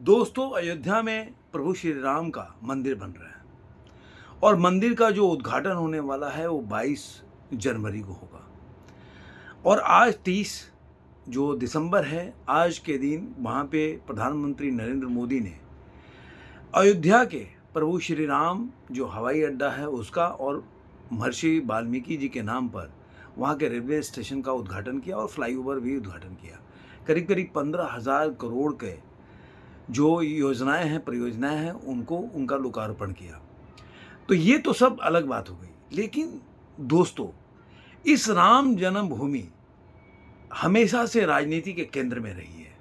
दोस्तों, अयोध्या में प्रभु श्री राम का मंदिर बन रहा है और मंदिर का जो उद्घाटन होने वाला है वो 22 जनवरी को होगा। और आज 30 जो दिसंबर है, आज के दिन वहाँ पे प्रधानमंत्री नरेंद्र मोदी ने अयोध्या के प्रभु श्री राम जो हवाई अड्डा है उसका और महर्षि वाल्मीकि जी के नाम पर वहाँ के रेलवे स्टेशन का उद्घाटन किया और फ्लाईओवर भी उद्घाटन किया। करीब करीब 15,000 करोड़ के जो योजनाएं हैं, परियोजनाएं हैं, उनको उनका लोकार्पण किया। तो ये तो सब अलग बात हो गई, लेकिन दोस्तों, इस राम जन्मभूमि हमेशा से राजनीति के केंद्र में रही है।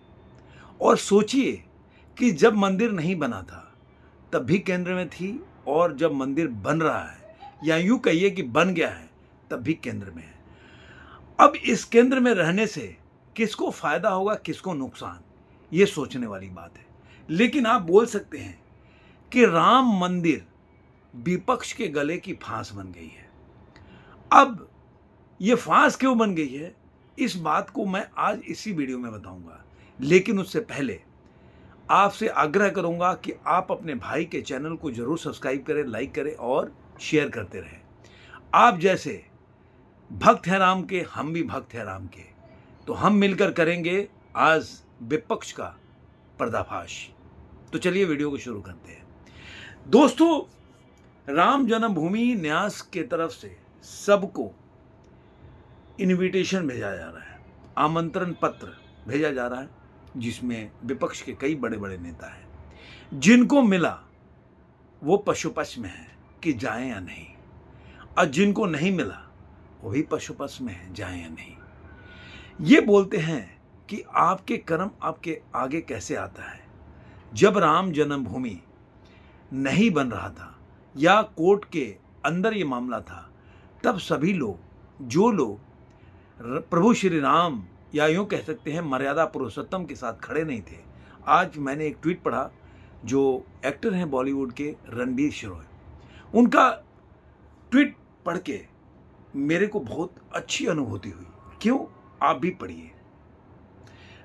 और सोचिए कि जब मंदिर नहीं बना था तब भी केंद्र में थी, और जब मंदिर बन रहा है या यूं कहिए कि बन गया है तब भी केंद्र में है। अब इस केंद्र में रहने से किसको फायदा होगा, किसको नुकसान, ये सोचने वाली बात है। लेकिन आप बोल सकते हैं कि राम मंदिर विपक्ष के गले की फांस बन गई है। अब ये फांस क्यों बन गई है, इस बात को मैं आज इसी वीडियो में बताऊंगा। लेकिन उससे पहले आपसे आग्रह करूंगा कि आप अपने भाई के चैनल को जरूर सब्सक्राइब करें, लाइक करें और शेयर करते रहें। आप जैसे भक्त हैं राम के, हम भी भक्त हैं राम के, तो हम मिलकर करेंगे आज विपक्ष का पर्दाफाश। तो चलिए वीडियो को शुरू करते हैं। दोस्तों, राम जन्मभूमि न्यास के तरफ से सबको इनविटेशन भेजा जा रहा है, आमंत्रण पत्र भेजा जा रहा है, जिसमें विपक्ष के कई बड़े बड़े नेता हैं। जिनको मिला वो पशुपक्ष में है कि जाएं या नहीं, और जिनको नहीं मिला वो भी पशुपक्ष में है, जाएं या नहीं। ये बोलते हैं कि आपके कर्म आपके आगे कैसे आता है। जब राम जन्मभूमि नहीं बन रहा था या कोर्ट के अंदर ये मामला था, तब सभी लोग, जो लोग प्रभु श्री राम या यूँ कह सकते हैं मर्यादा पुरुषोत्तम के साथ खड़े नहीं थे। आज मैंने एक ट्वीट पढ़ा, जो एक्टर हैं बॉलीवुड के रणबीर शरोय, उनका ट्वीट पढ़ के मेरे को बहुत अच्छी अनुभूति हुई। क्यों, आप भी पढ़िए।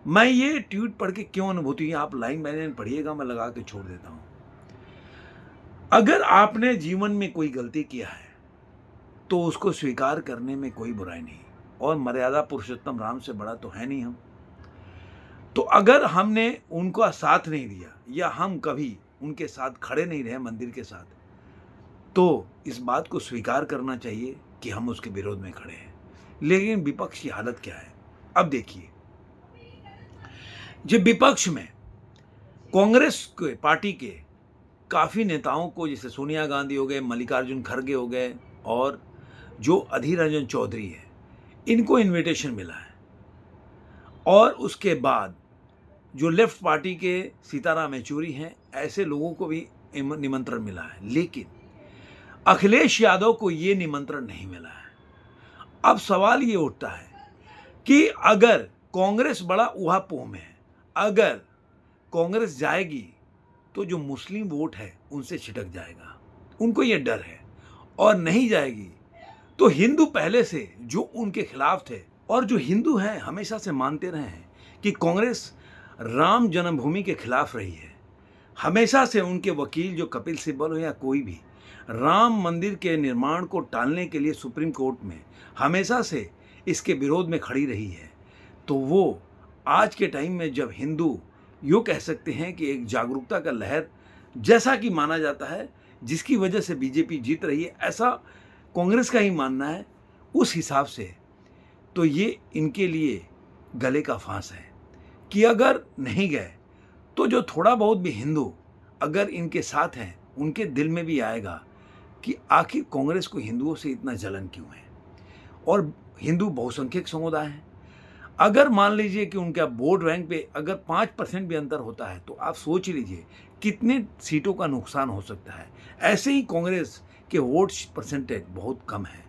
मैं ये ट्वीट पढ़ के क्यों अनुभूति हुई, आप लाइन बाय लाइन पढ़िएगा, मैं लगा के छोड़ देता हूं। अगर आपने जीवन में कोई गलती किया है तो उसको स्वीकार करने में कोई बुराई नहीं, और मर्यादा पुरुषोत्तम राम से बड़ा तो है नहीं हम। तो अगर हमने उनका साथ नहीं दिया या हम कभी उनके साथ खड़े नहीं रहे मंदिर के साथ, तो इस बात को स्वीकार करना चाहिए कि हम उसके विरोध में खड़े हैं। लेकिन विपक्ष की हालत क्या है, अब देखिए। जब विपक्ष में कांग्रेस के पार्टी के काफ़ी नेताओं को, जैसे सोनिया गांधी हो गए, मल्लिकार्जुन खड़गे हो गए, और जो अधीर रंजन चौधरी है, इनको इनविटेशन मिला है। और उसके बाद जो लेफ्ट पार्टी के सीताराम येचुरी हैं, ऐसे लोगों को भी निमंत्रण मिला है। लेकिन अखिलेश यादव को ये निमंत्रण नहीं मिला है। अब सवाल ये उठता है कि अगर कांग्रेस बड़ा ऊहापोह में है, अगर कांग्रेस जाएगी तो जो मुस्लिम वोट है उनसे छिटक जाएगा, उनको ये डर है। और नहीं जाएगी तो हिंदू पहले से जो उनके खिलाफ थे, और जो हिंदू हैं हमेशा से मानते रहे हैं कि कांग्रेस राम जन्मभूमि के खिलाफ रही है। हमेशा से उनके वकील, जो कपिल सिब्बल हो या कोई भी, राम मंदिर के निर्माण को टालने के लिए सुप्रीम कोर्ट में हमेशा से इसके विरोध में खड़ी रही है। तो वो आज के टाइम में जब हिंदू, यूँ कह सकते हैं कि एक जागरूकता का लहर जैसा कि माना जाता है, जिसकी वजह से बीजेपी जीत रही है, ऐसा कांग्रेस का ही मानना है, उस हिसाब से तो ये इनके लिए गले का फांस है कि अगर नहीं गए तो जो थोड़ा बहुत भी हिंदू अगर इनके साथ हैं, उनके दिल में भी आएगा कि आखिर कांग्रेस को हिंदुओं से इतना जलन क्यों है। और हिंदू बहुसंख्यक समुदाय है। अगर मान लीजिए कि उनका वोट बैंक पे अगर 5% भी अंतर होता है, तो आप सोच लीजिए कितने सीटों का नुकसान हो सकता है। ऐसे ही कांग्रेस के वोट परसेंटेज बहुत कम है।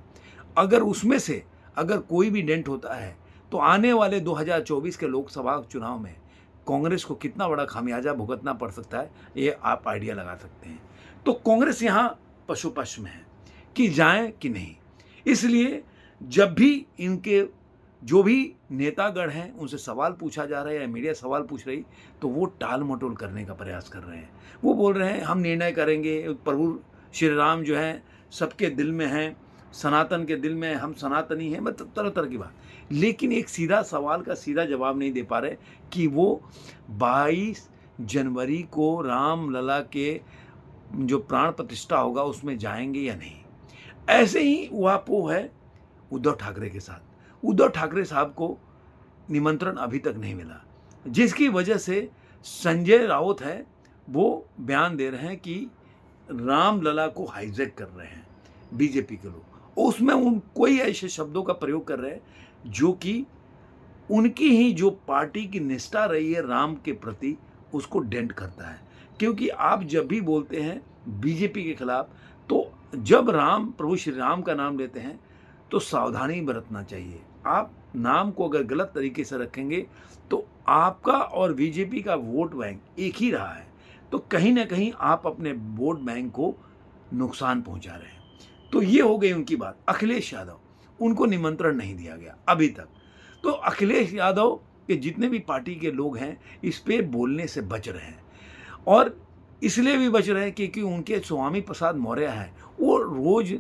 अगर उसमें से अगर कोई भी डेंट होता है, तो आने वाले 2024 के लोकसभा चुनाव में कांग्रेस को कितना बड़ा खामियाजा भुगतना पड़ सकता है, ये आप आइडिया लगा सकते हैं। तो कांग्रेस यहाँ पशुपक्ष में है कि जाएं कि नहीं। इसलिए जब भी इनके जो भी नेतागण हैं उनसे सवाल पूछा जा रहा है या मीडिया सवाल पूछ रही, तो वो टाल मटोल करने का प्रयास कर रहे हैं। वो बोल रहे हैं हम निर्णय करेंगे, प्रभु श्री राम जो हैं सबके दिल में हैं, सनातन के दिल में, हम सनातनी हैं, मतलब तरह तरह की बात। लेकिन एक सीधा सवाल का सीधा जवाब नहीं दे पा रहे कि वो 22 जनवरी को रामलला के जो प्राण प्रतिष्ठा होगा उसमें जाएंगे या नहीं। ऐसे ही ऊहापोह है उद्धव ठाकरे के साथ। उद्धव ठाकरे साहब को निमंत्रण अभी तक नहीं मिला, जिसकी वजह से संजय राउत है वो बयान दे रहे हैं कि रामलला को हाईजैक कर रहे हैं बीजेपी के लोग। उसमें उन कोई ऐसे शब्दों का प्रयोग कर रहे हैं जो कि उनकी ही जो पार्टी की निष्ठा रही है राम के प्रति उसको डेंट करता है। क्योंकि आप जब भी बोलते हैं बीजेपी के खिलाफ, तो जब राम प्रभु श्री राम का नाम लेते हैं तो सावधानी बरतना चाहिए। आप नाम को अगर गलत तरीके से रखेंगे तो आपका और बीजेपी का वोट बैंक एक ही रहा है, तो कहीं ना कहीं आप अपने वोट बैंक को नुकसान पहुंचा रहे हैं। तो ये हो गई उनकी बात। अखिलेश यादव, उनको निमंत्रण नहीं दिया गया अभी तक। तो अखिलेश यादव के जितने भी पार्टी के लोग हैं इस पे बोलने से बच रहे हैं, और इसलिए भी बच रहे हैं क्योंकि उनके स्वामी प्रसाद मौर्य हैं, वो रोज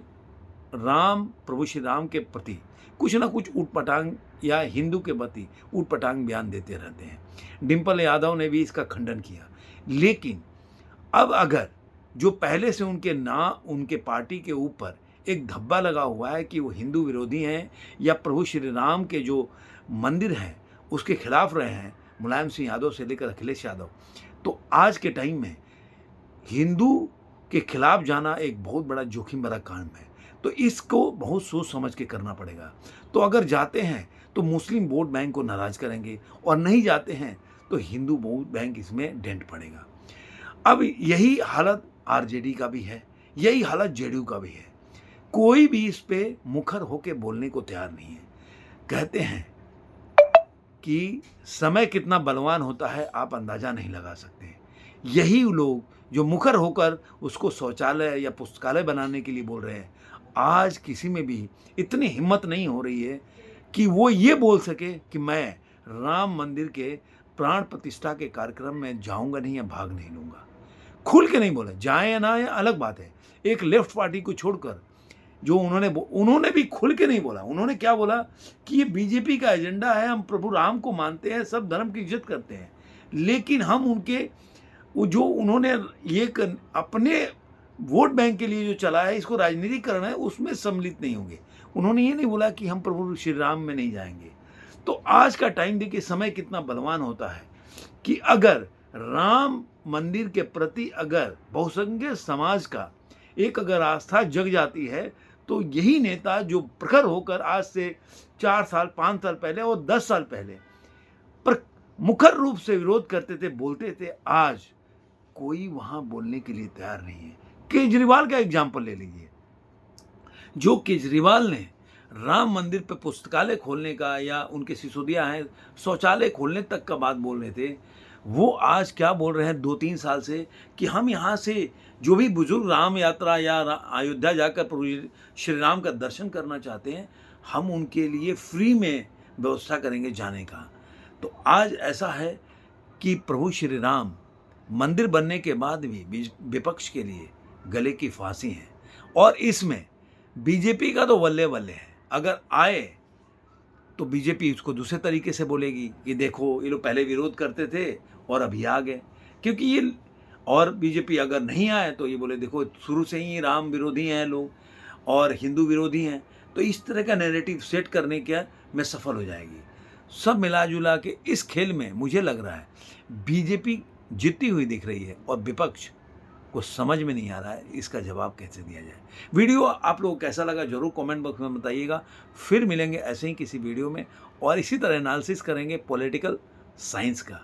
राम प्रभु श्री राम के प्रति कुछ ना कुछ ऊटपटांग या हिंदू के प्रति ऊटपटांग बयान देते रहते हैं। डिम्पल यादव ने भी इसका खंडन किया। लेकिन अब अगर जो पहले से उनके पार्टी के ऊपर एक धब्बा लगा हुआ है कि वो हिंदू विरोधी हैं या प्रभु श्री राम के जो मंदिर हैं उसके खिलाफ रहे हैं, मुलायम सिंह यादव से लेकर अखिलेश यादव, तो आज के टाइम में हिंदू के खिलाफ जाना एक बहुत बड़ा जोखिम भरा काम है। तो इसको बहुत सोच समझ के करना पड़ेगा। तो अगर जाते हैं तो मुस्लिम वोट बैंक को नाराज करेंगे, और नहीं जाते हैं तो हिंदू वोट बैंक इसमें डेंट पड़ेगा। अब यही हालत आरजेडी का भी है, यही हालत जेडीयू का भी है। कोई भी इस पे मुखर होके बोलने को तैयार नहीं है। कहते हैं कि समय कितना बलवान होता है आप अंदाजा नहीं लगा सकते। यही लोग जो मुखर होकर उसको शौचालय या पुस्तकालय बनाने के लिए बोल रहे हैं, आज किसी में भी इतनी हिम्मत नहीं हो रही है कि वो ये बोल सके कि मैं राम मंदिर के प्राण प्रतिष्ठा के कार्यक्रम में जाऊंगा नहीं या भाग नहीं लूंगा। खुल के नहीं बोला, जाए या ना या अलग बात है। एक लेफ्ट पार्टी को छोड़कर जो उन्होंने भी खुल के नहीं बोला। उन्होंने क्या बोला कि ये बीजेपी का एजेंडा है, हम प्रभु राम को मानते हैं, सब धर्म की इज्जत करते हैं, लेकिन हम उनके वो जो उन्होंने ये अपने वोट बैंक के लिए जो चला है, इसको राजनीतिक करना है, उसमें सम्मिलित नहीं होंगे। उन्होंने ये नहीं बोला कि हम प्रभु श्री राम में नहीं जाएंगे। तो आज का टाइम देखिए समय कितना बलवान होता है कि अगर राम मंदिर के प्रति अगर बहुसंख्यक समाज का एक अगर आस्था जग जाती है, तो यही नेता जो प्रखर होकर आज से 4 साल 5 साल पहले और 10 साल पहले पर मुखर रूप से विरोध करते थे, बोलते थे, आज कोई वहां बोलने के लिए तैयार नहीं है। केजरीवाल का एग्जाम्पल ले लीजिए। जो केजरीवाल ने राम मंदिर पे पुस्तकालय खोलने का या उनके सिसोदिया हैं शौचालय खोलने तक का बात बोल रहे थे, वो आज क्या बोल रहे हैं 2-3 साल से कि हम यहाँ से जो भी बुजुर्ग राम यात्रा या अयोध्या जाकर प्रभु श्री राम का दर्शन करना चाहते हैं, हम उनके लिए फ्री में व्यवस्था करेंगे जाने का। तो आज ऐसा है कि प्रभु श्री राम मंदिर बनने के बाद भी विपक्ष के लिए गले की फांसी है, और इसमें बीजेपी का तो वल्ले वल्ले है। अगर आए तो बीजेपी उसको दूसरे तरीके से बोलेगी कि देखो ये लोग पहले विरोध करते थे और अभी आ गए, क्योंकि ये, और बीजेपी अगर नहीं आए तो ये बोले देखो शुरू से ही राम विरोधी हैं लोग और हिंदू विरोधी हैं। तो इस तरह का नैरेटिव सेट करने के में सफल हो जाएगी। सब मिला जुला के इस खेल में मुझे लग रहा है बीजेपी जीती हुई दिख रही है, और विपक्ष को समझ में नहीं आ रहा है इसका जवाब कैसे दिया जाए। वीडियो आप लोगों को कैसा लगा जरूर कमेंट बॉक्स में बताइएगा। फिर मिलेंगे ऐसे ही किसी वीडियो में, और इसी तरह एनालिसिस करेंगे पॉलिटिकल साइंस का।